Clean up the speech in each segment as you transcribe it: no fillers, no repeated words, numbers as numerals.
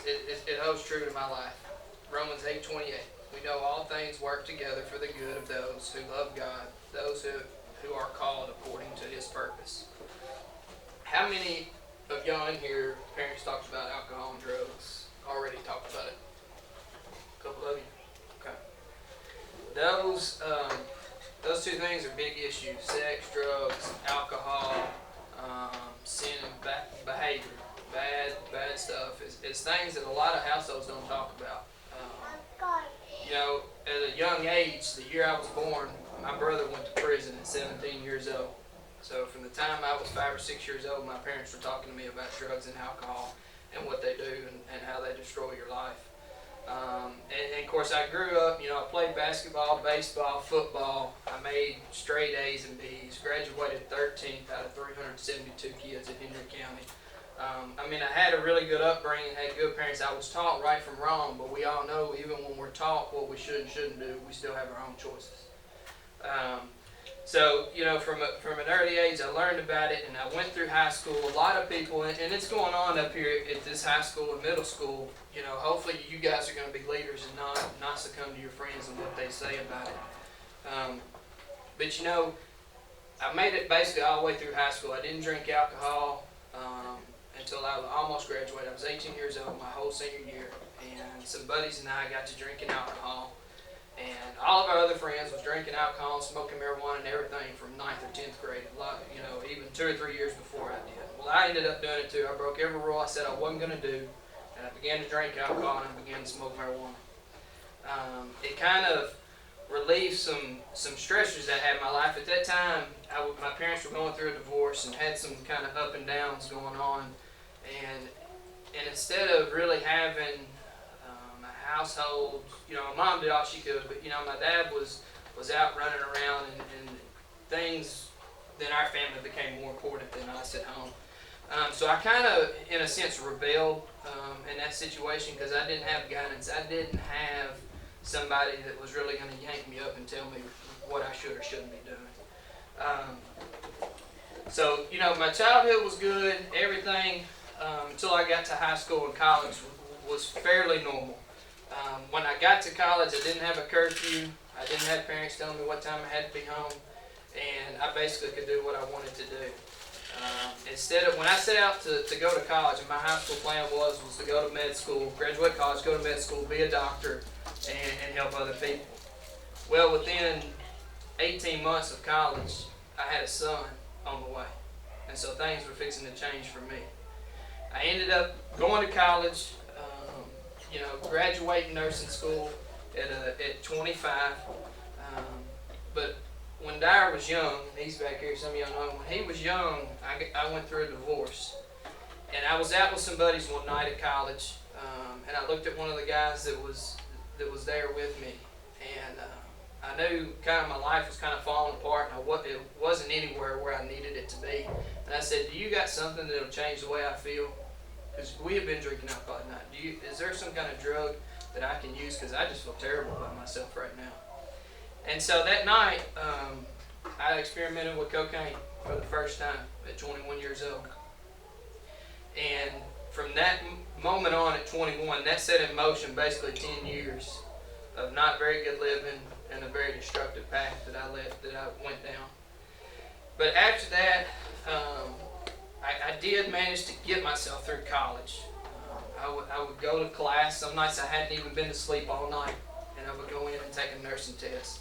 it holds true to my life. Romans 8:28. We know all things work together for the good of those who love God, those who are called according to His purpose. How many of y'all in here, parents talked about alcohol and drugs? Already talked about it. A couple of you. Okay. Those two things are big issues: sex, drugs, alcohol, sin, and behavior. Bad stuff. It's things that a lot of households don't talk about. At a young age, the year I was born, my brother went to prison at 17 years old. So from the time I was 5 or 6 years old, my parents were talking to me about drugs and alcohol and what they do and how they destroy your life. And of course, I grew up, I played basketball, baseball, football. I made straight A's and B's, graduated 13th out of 372 kids in Henry County. I had a really good upbringing, had good parents. I was taught right from wrong, but we all know even when we're taught what we should and shouldn't do, we still have our own choices. From an early age, I learned about it, and I went through high school. A lot of people, and it's going on up here at this high school and middle school, hopefully you guys are going to be leaders and not succumb to your friends and what they say about it. I made it basically all the way through high school. I didn't drink alcohol until I almost graduated. I was 18 years old my whole senior year, and some buddies and I got to drinking alcohol. And all of our other friends was drinking alcohol, smoking marijuana, and everything from 9th or 10th grade. Even 2 or 3 years before I did. Well, I ended up doing it too. I broke every rule I said I wasn't going to do, and I began to drink alcohol and I began to smoke marijuana. It kind of relieved some stressors I had in my life. At that time, my parents were going through a divorce and had some kind of up and downs going on, and instead of really having household, my mom did all she could, but my dad was out running around and things in our family became more important than us at home. So I kind of, in a sense, rebelled in that situation because I didn't have guidance. I didn't have somebody that was really going to yank me up and tell me what I should or shouldn't be doing. My childhood was good. Everything until I got to high school and college was fairly normal. When I got to college, I didn't have a curfew. I didn't have parents telling me what time I had to be home, and I basically could do what I wanted to do. When I set out to go to college, and my high school plan was to go to med school, graduate college, go to med school, be a doctor, and help other people. Well, within 18 months of college, I had a son on the way, and so things were fixing to change for me. I ended up going to college. Graduating nursing school at 25. But when Dyer was young, he's back here, some of y'all know him, when he was young, I went through a divorce. And I was out with some buddies one night at college, and I looked at one of the guys that was there with me, and I knew kind of my life was kind of falling apart, and it wasn't anywhere where I needed it to be. And I said, "Do you got something that'll change the way I feel?" Because we have been drinking alcohol at night. Is there some kind of drug that I can use? Because I just feel terrible about myself right now. And so that night, I experimented with cocaine for the first time at 21 years old. And from that moment on at 21, that set in motion basically 10 years of not very good living and a very destructive path that I went down. But after that, I did manage to get myself through college. I would go to class. Some nights I hadn't even been to sleep all night, and I would go in and take a nursing test.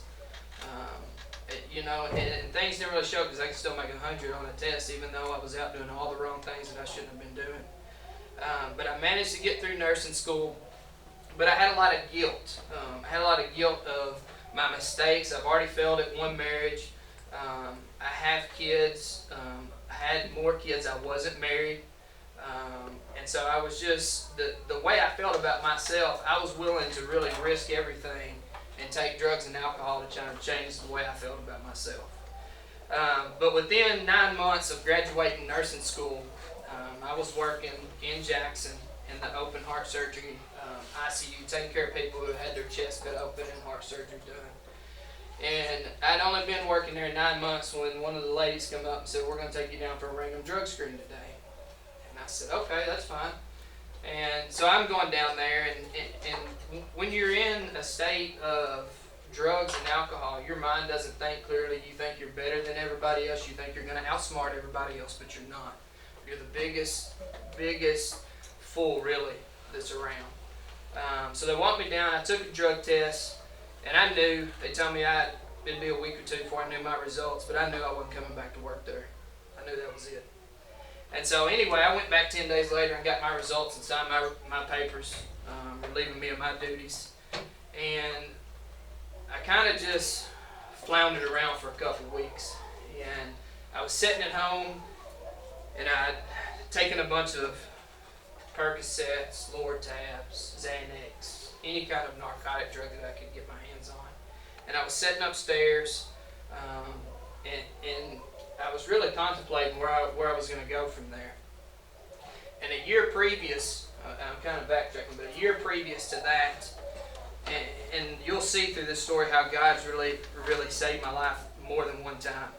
And things didn't really show because I could still make 100 on a test, even though I was out doing all the wrong things that I shouldn't have been doing. But I managed to get through nursing school. But I had a lot of guilt. I had a lot of guilt of my mistakes. I've already failed at one marriage. I have kids. I had more kids. I wasn't married. And so I was just, the way I felt about myself, I was willing to really risk everything and take drugs and alcohol to try to change the way I felt about myself. But within 9 months of graduating nursing school, I was working in Jackson in the open heart surgery ICU, taking care of people who had their chest cut open and heart surgery done. And I'd only been working there 9 months when one of the ladies came up and said, "We're going to take you down for a random drug screen today." And I said, "Okay, that's fine." And so I'm going down there, and when you're in a state of drugs and alcohol, your mind doesn't think clearly. You think you're better than everybody else. You think you're going to outsmart everybody else, but you're not. You're the biggest fool, really, that's around. So they walked me down. I took a drug test, and I knew, they told me it'd be a week or two before I knew my results, but I knew I wasn't coming back to work there. I knew that was it. And so anyway, I went back 10 days later and got my results and signed my papers, relieving me of my duties. And I kind of just floundered around for a couple of weeks. And I was sitting at home, and I'd taken a bunch of Percocets, Lortabs, Xanax, any kind of narcotic drug that I could get my hands on. And I was sitting upstairs, and I was really contemplating where I was going to go from there. And a year previous, I'm kind of backtracking, but a year previous to that, and you'll see through this story how God's really saved my life more than one time.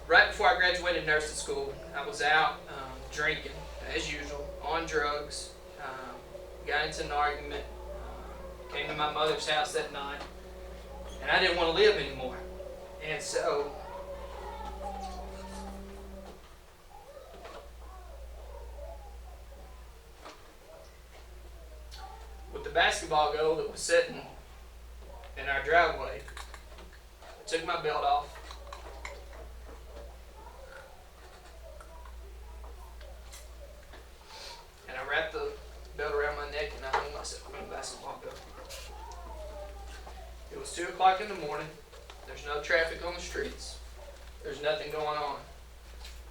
Right before I graduated nursing school, I was out drinking, as usual, on drugs, got into an argument, came to my mother's house that night, and I didn't want to live anymore. And so with the basketball goal that was sitting in our driveway, I took my belt off, and I wrapped the belt around my neck, and I hung myself on the basketball goal. It was 2 o'clock in the morning. There's no traffic on the streets. There's nothing going on.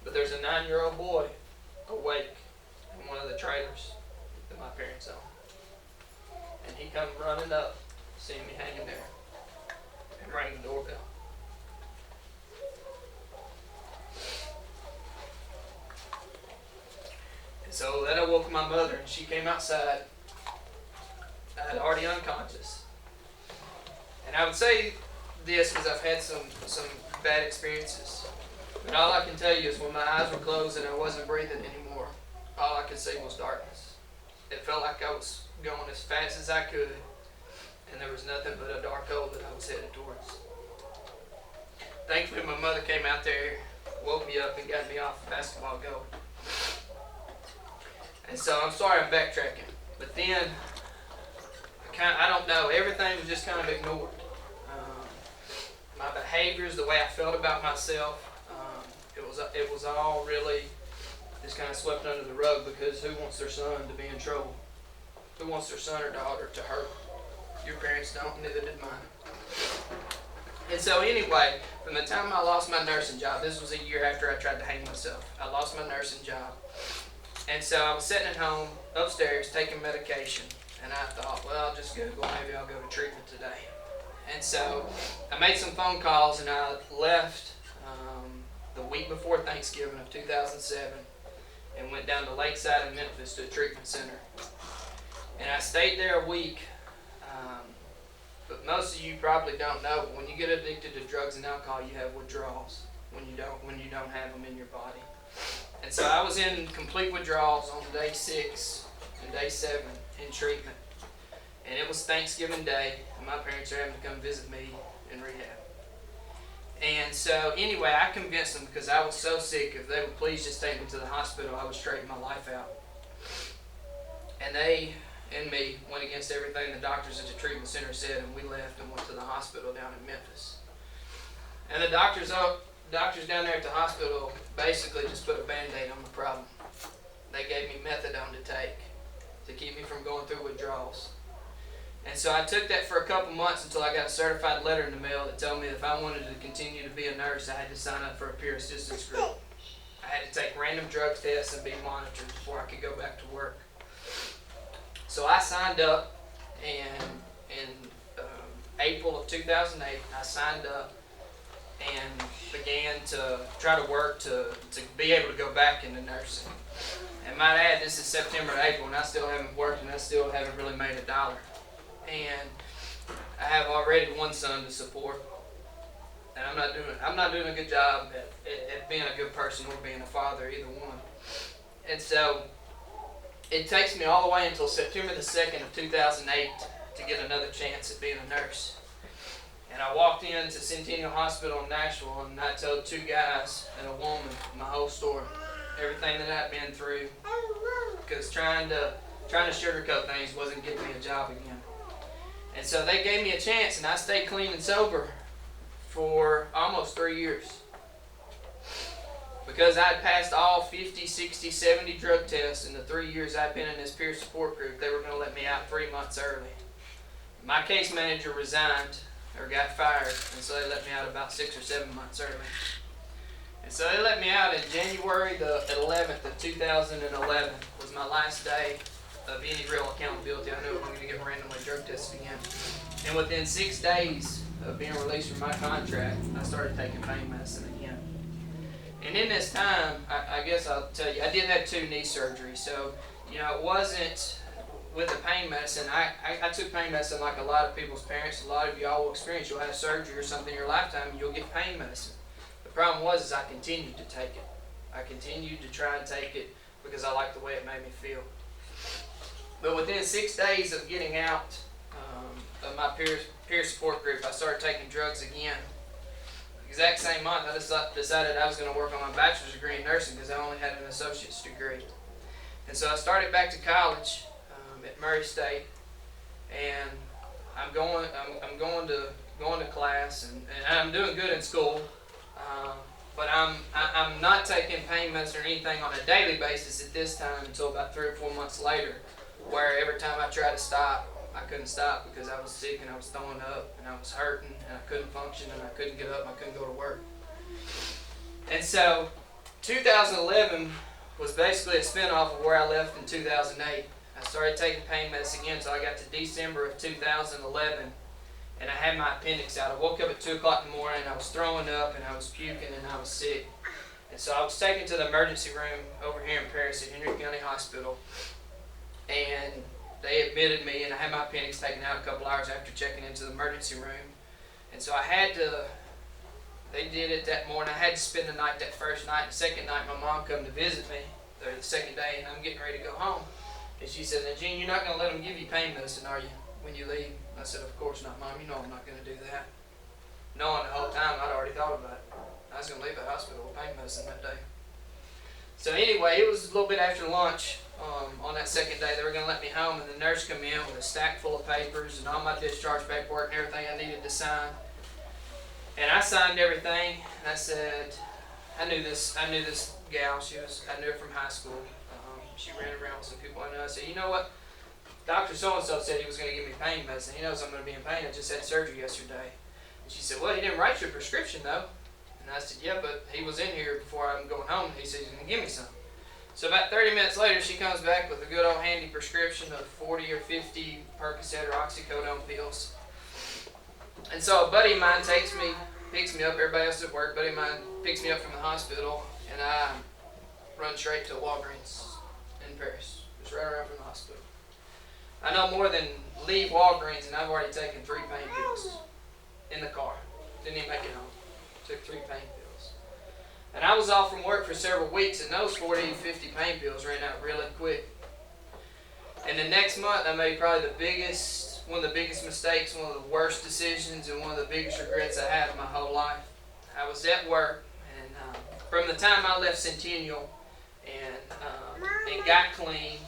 But there's a 9-year-old boy awake in one of the trailers that my parents own. And he come running up, seeing me hanging there, and rang the doorbell. And so then I woke my mother, and she came outside. I had already unconscious. And I would say this because I've had some bad experiences. But all I can tell you is when my eyes were closed and I wasn't breathing anymore, all I could see was darkness. It felt like I was going as fast as I could, and there was nothing but a dark hole that I was headed towards. Thankfully, my mother came out there, woke me up, and got me off the basketball goal. And so I'm sorry I'm backtracking, but then I don't know, everything was just kind of ignored. My behaviors, the way I felt about myself, it was all really just kind of swept under the rug, because who wants their son to be in trouble? Who wants their son or daughter to hurt? Your parents don't, neither did mine. And so anyway, from the time I lost my nursing job, this was a year after I tried to hang myself. I lost my nursing job. And so I was sitting at home upstairs taking medication, and I thought, well, I'll just Google, maybe I'll go to treatment today. And so I made some phone calls, and I left the week before Thanksgiving of 2007 and went down to Lakeside in Memphis to a treatment center. And I stayed there a week, but most of you probably don't know, but when you get addicted to drugs and alcohol, you have withdrawals when you don't have them in your body. And so I was in complete withdrawals on day 6 and day 7 in treatment. And it was Thanksgiving Day, and my parents were having to come visit me in rehab. And so anyway, I convinced them, because I was so sick, if they would please just take me to the hospital, I would straighten my life out. And they and me went against everything the doctors at the treatment center said, and we left and went to the hospital down in Memphis. And the doctors down there at the hospital basically just put a Band-Aid on the problem. They gave me methadone to take to keep me from going through withdrawals. And so I took that for a couple months until I got a certified letter in the mail that told me that if I wanted to continue to be a nurse, I had to sign up for a peer assistance group. I had to take random drug tests and be monitored before I could go back to work. So I signed up, and in April of 2008, I signed up and began to try to work to be able to go back into nursing. And might add, this is September and April, and I still haven't worked, and I still haven't really made a dollar. And I have already one son to support, and I'm not doing a good job at being a good person or being a father, either one. And so it takes me all the way until September the 2nd of 2008 to get another chance at being a nurse. And I walked into Centennial Hospital in Nashville, and I told two guys and a woman my whole story, everything that I'd been through, because trying to sugarcoat things wasn't getting me a job again. And so they gave me a chance, and I stayed clean and sober for almost 3 years. Because I'd passed all 50, 60, 70 drug tests in the 3 years I'd been in this peer support group, they were going to let me out 3 months early. My case manager resigned, or got fired, and so they let me out about 6 or 7 months early. And so they let me out in January the 11th of 2011 was my last day of any real accountability. I knew I wasn't going to get randomly drug tested again. And within 6 days of being released from my contract, I started taking pain medicine again. And in this time, I guess I'll tell you, I did have 2 knee surgeries. So, it wasn't with the pain medicine. I took pain medicine like a lot of people's parents. A lot of y'all will experience. You'll have surgery or something in your lifetime, and you'll get pain medicine. The problem was I continued to take it. I continued to try and take it because I liked the way it made me feel. But within 6 days of getting out of my peer support group, I started taking drugs again. Exact same month, I decided I was going to work on my bachelor's degree in nursing because I only had an associate's degree. And so I started back to college at Murray State, and I'm going to class, and I'm doing good in school, but I'm not taking pain medicine or anything on a daily basis at this time until about 3 or 4 months later, where every time I tried to stop, I couldn't stop because I was sick and I was throwing up and I was hurting and I couldn't function and I couldn't get up and I couldn't go to work. And so 2011 was basically a spinoff of where I left in 2008. I started taking pain medicine again until I got to December of 2011, and I had my appendix out. I woke up at 2 o'clock in the morning and I was throwing up and I was puking and I was sick. And so I was taken to the emergency room over here in Paris at Henry County Hospital, and they admitted me, and I had my appendix taken out a couple hours after checking into the emergency room. And so they did it that morning. I had to spend the night that first night. The second night, my mom come to visit me, or the second day, and I'm getting ready to go home. And she said, "Now, Gene, you're not going to let them give you pain medicine, are you, when you leave?" I said, "Of course not, Mom. You know I'm not going to do that." Knowing the whole time, I'd already thought about it. I was going to leave the hospital with pain medicine that day. So anyway, it was a little bit after lunch on that second day. They were going to let me home, and the nurse come in with a stack full of papers and all my discharge paperwork and everything I needed to sign. And I signed everything, and I said, I knew this gal. I knew her from high school. She ran around with some people I know. I said, "You know what? Dr. So-and-so said he was going to give me pain medicine. He knows I'm going to be in pain. I just had surgery yesterday." And she said, "Well, he didn't write you a prescription, though." And I said, "Yeah, but he was in here before I'm going home. He said he's going to give me some." So about 30 minutes later, she comes back with a good old handy prescription of 40 or 50 Percocet or oxycodone pills. And so a buddy of mine picks me up. Everybody else at work, buddy of mine picks me up from the hospital, and I run straight to Walgreens in Paris, just right around from the hospital. I know more than leave Walgreens, and I've already taken 3 pain pills in the car. Didn't even make it home. Took 3 pain pills. And I was off from work for several weeks, and those 40 to 50 pain pills ran out really quick. And the next month, I made probably one of the biggest mistakes, one of the worst decisions, and one of the biggest regrets I had in my whole life. I was at work, and from the time I left Centennial and got clean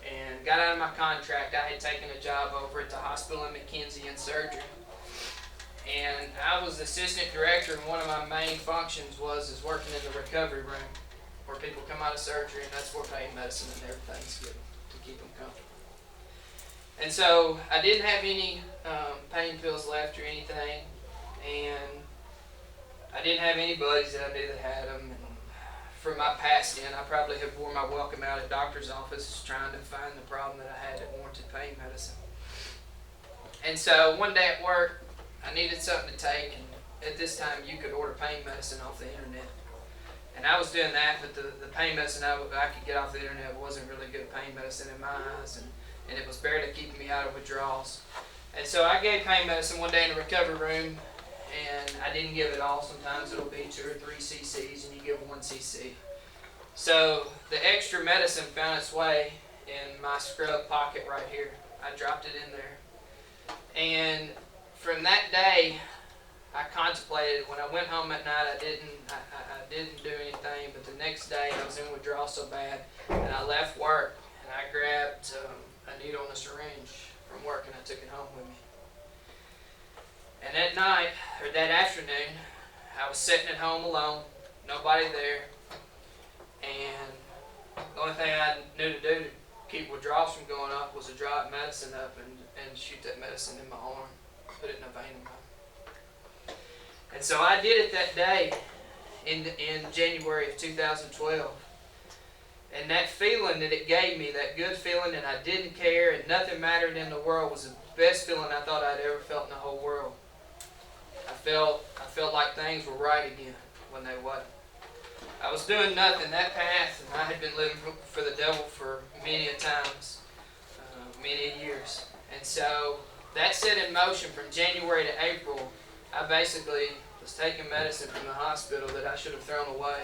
and got out of my contract, I had taken a job over at the hospital in McKenzie in surgery. And I was the assistant director, and one of my main functions was working in the recovery room where people come out of surgery, and that's where pain medicine and everything's given to keep them comfortable. And so I didn't have any pain pills left or anything, and I didn't have any buddies that I knew that had them. And from my past I probably have wore my welcome out at doctor's offices trying to find the problem that I had that warranted pain medicine. And so one day at work, I needed something to take, and at this time you could order pain medicine off the internet. And I was doing that, but the pain medicine I could get off the internet wasn't really good pain medicine in my eyes, and it was barely keeping me out of withdrawals. And so I gave pain medicine one day in the recovery room, and I didn't give it all. Sometimes it'll be 2 or 3 cc's, and you give 1 cc. So the extra medicine found its way in my scrub pocket right here. I dropped it in there. And from that day, I contemplated. When I went home at night, I didn't do anything. But the next day, I was in withdrawal so bad, and I left work and I grabbed a needle and a syringe from work, and I took it home with me. And that night, or that afternoon, I was sitting at home alone, nobody there, and the only thing I knew to do to keep withdrawals from going up was to draw that medicine up and shoot that medicine in my arm, put it in a vein of mine. And so I did it that day in January of 2012. And that feeling that it gave me, that good feeling that I didn't care and nothing mattered in the world, was the best feeling I thought I'd ever felt in the whole world. I felt like things were right again when they wasn't. I was doing nothing that path, and I had been living for the devil for many a times, many years. And so that set in motion from January to April. I basically was taking medicine from the hospital that I should have thrown away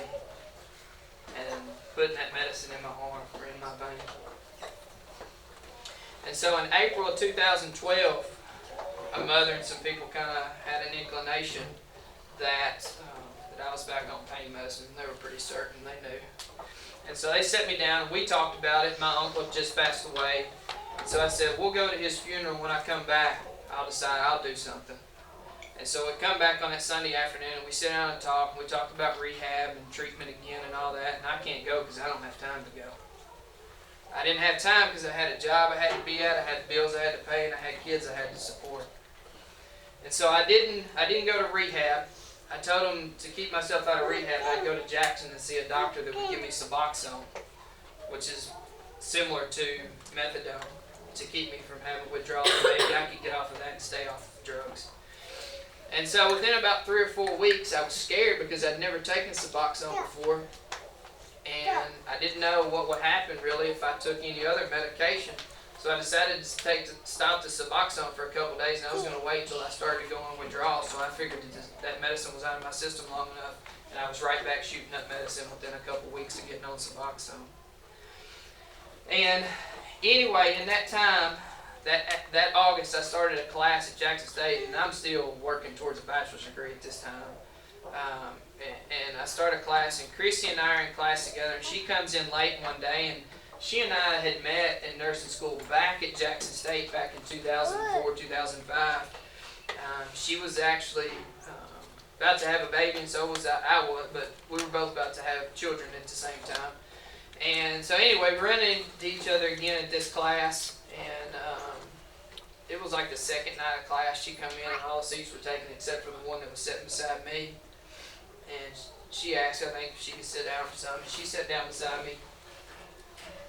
and putting that medicine in my arm or in my vein. And so in April of 2012, my mother and some people kind of had an inclination that I was back on pain medicine. They were pretty certain, they knew. And so they set me down and we talked about it. My uncle had just passed away. And so I said, we'll go to his funeral. When I come back, I'll decide I'll do something. And so we come back on that Sunday afternoon and we sit down and talk. And we talked about rehab and treatment again and all that. And I can't go because I don't have time to go. I didn't have time because I had a job I had to be at, I had bills I had to pay, and I had kids I had to support. And so I didn't go to rehab. I told them to keep myself out of rehab, I'd go to Jackson and see a doctor that would give me Suboxone, which is similar to methadone, to keep me from having withdrawals. Maybe I could get off of that and stay off of drugs. And so within about 3 or 4 weeks, I was scared because I'd never taken Suboxone before. And I didn't know what would happen really if I took any other medication. So I decided to stop the Suboxone for a couple days, and I was going to wait until I started going on withdrawal. So I figured that medicine was out of my system long enough, and I was right back shooting up medicine within a couple weeks of getting on Suboxone. And anyway, in that time, that August, I started a class at Jackson State, and I'm still working towards a bachelor's degree at this time. And I started a class, and Christy and I are in class together, and she comes in late one day, and she and I had met in nursing school back at Jackson State back in 2004, 2005. She was actually about to have a baby, and so was I was, but we were both about to have children at the same time. And so anyway, we ran into each other again at this class, and it was like the second night of class. She come in, and all the seats were taken except for the one that was sitting beside me. And she asked, I think, if she could sit down for something. She sat down beside me,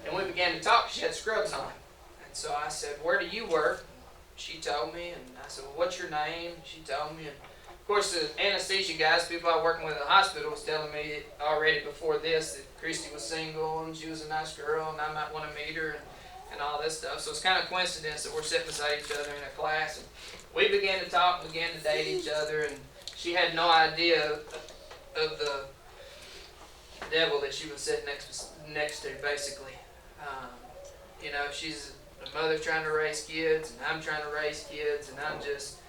and we began to talk. She had scrubs on. And so I said, where do you work? She told me, and I said, well, what's your name? She told me. And of course, the anesthesia guys, people I was working with at the hospital, was telling me already before this that Christy was single, and she was a nice girl, and I might want to meet her, and all this stuff. So it's kind of coincidence that we're sitting beside each other in a class. And we began to talk and began to date each other, and she had no idea of the devil that she was sitting next to, basically. You know, she's a mother trying to raise kids, and I'm trying to raise kids, and I'm just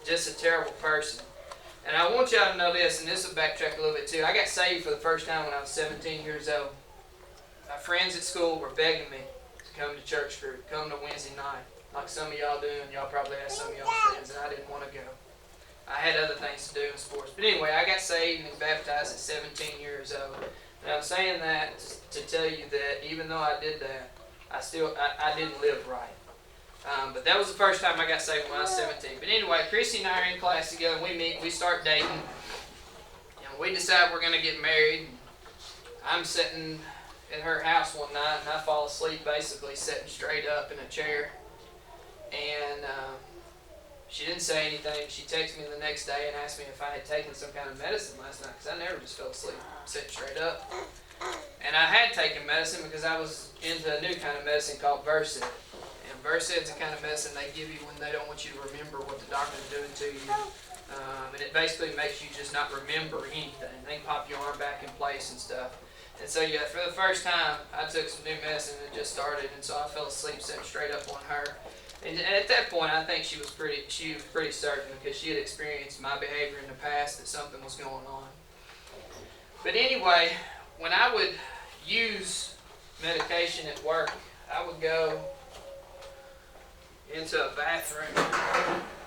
a terrible person. And I want y'all to know this, and this will backtrack a little bit too. I got saved for the first time when I was 17 years old. My friends at school were begging me to come to church group, come to Wednesday night, like some of y'all do, and y'all probably have some of y'all's friends, and I didn't want to go. I had other things to do in sports. But anyway, I got saved and baptized at 17 years old. And I'm saying that to tell you that even though I did that, I didn't live right. But that was the first time I got saved when I was 17. But anyway, Christy and I are in class together. We meet, we start dating. And we decide we're going to get married. I'm sitting at her house one night, and I fall asleep basically sitting straight up in a chair. And she didn't say anything. She texted me the next day and asked me if I had taken some kind of medicine last night, because I never just fell asleep sitting straight up. And I had taken medicine because I was into a new kind of medicine called Versed. And Versed is the kind of medicine they give you when they don't want you to remember what the doctor's doing to you. And it basically makes you just not remember anything. They can pop your arm back in place and stuff. And so yeah, for the first time, I took some new medicine and it just started, and so I fell asleep sitting straight up on her. And at that point, I think she was pretty certain, because she had experienced my behavior in the past, that something was going on. But anyway, when I would use medication at work, I would go into a bathroom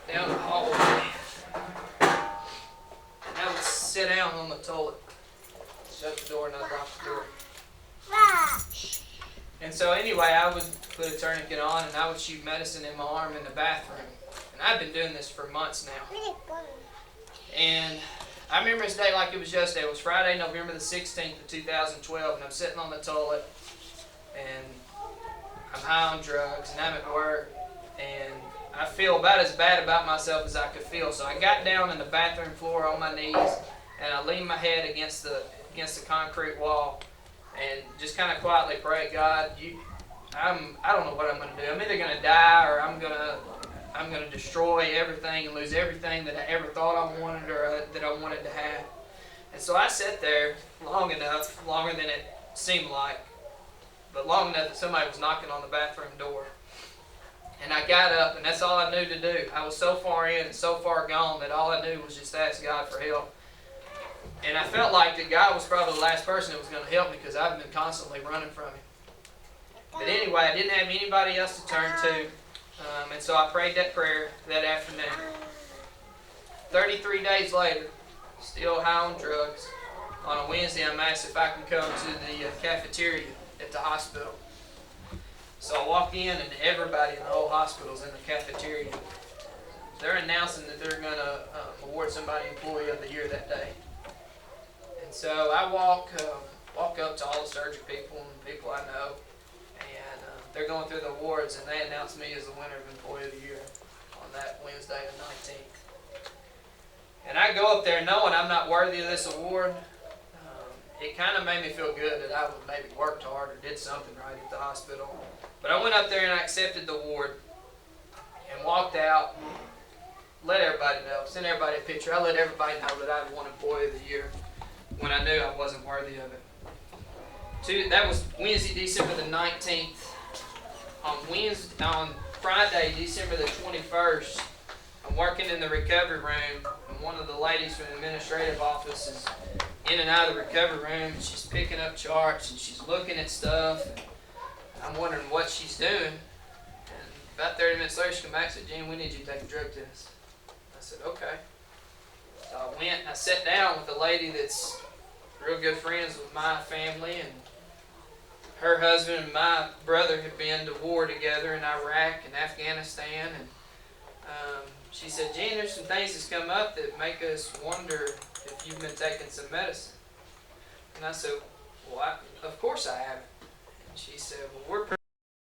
down the hallway, and I would sit down on the toilet, shut the door, and I'd lock the door. And so anyway, I would put a tourniquet on, and I would shoot medicine in my arm in the bathroom. And I've been doing this for months now. And I remember this day like it was yesterday. It was Friday, November the 16th of 2012, and I'm sitting on the toilet, and I'm high on drugs, and I'm at work, and I feel about as bad about myself as I could feel. So I got down in the bathroom floor on my knees, and I leaned my head against the concrete wall, and just kind of quietly prayed, God, I don't know what I'm going to do. I'm either going to die, or I'm going to destroy everything and lose everything that I ever thought I wanted, or that I wanted to have. And so I sat there long enough, longer than it seemed like, but long enough that somebody was knocking on the bathroom door. And I got up, and that's all I knew to do. I was so far in and so far gone that all I knew was just ask God for help. And I felt like that God was probably the last person that was going to help me, because I've been constantly running from Him. But anyway, I didn't have anybody else to turn to, and so I prayed that prayer that afternoon. 33 days later, still high on drugs, on a Wednesday I'm asked if I can come to the cafeteria at the hospital. So I walk in, and everybody in the whole hospital is in the cafeteria. They're announcing that they're going to award somebody Employee of the Year that day. And so I walk up to all the surgery people and people I know, and they're going through the awards, and they announced me as the winner of Employee of the Year on that Wednesday the 19th. And I go up there knowing I'm not worthy of this award. It kind of made me feel good that I would maybe worked hard or did something right at the hospital. But I went up there and I accepted the award and walked out, let everybody know, sent everybody a picture. I let everybody know that I'd won Employee of the Year when I knew I wasn't worthy of it. That was Wednesday, December the 19th. On Friday, December the 21st, I'm working in the recovery room, and one of the ladies from the administrative office is in and out of the recovery room. She's picking up charts, and she's looking at stuff. And I'm wondering what she's doing. And about 30 minutes later, she came back and said, Gene, we need you to take a drug test. I said, okay. So I went and I sat down with a lady that's real good friends with my family, and her husband and my brother had been to war together in Iraq and Afghanistan, and she said, Gene, there's some things that's come up that make us wonder if you've been taking some medicine. And I said, well, of course I haven't. And she said, well, we're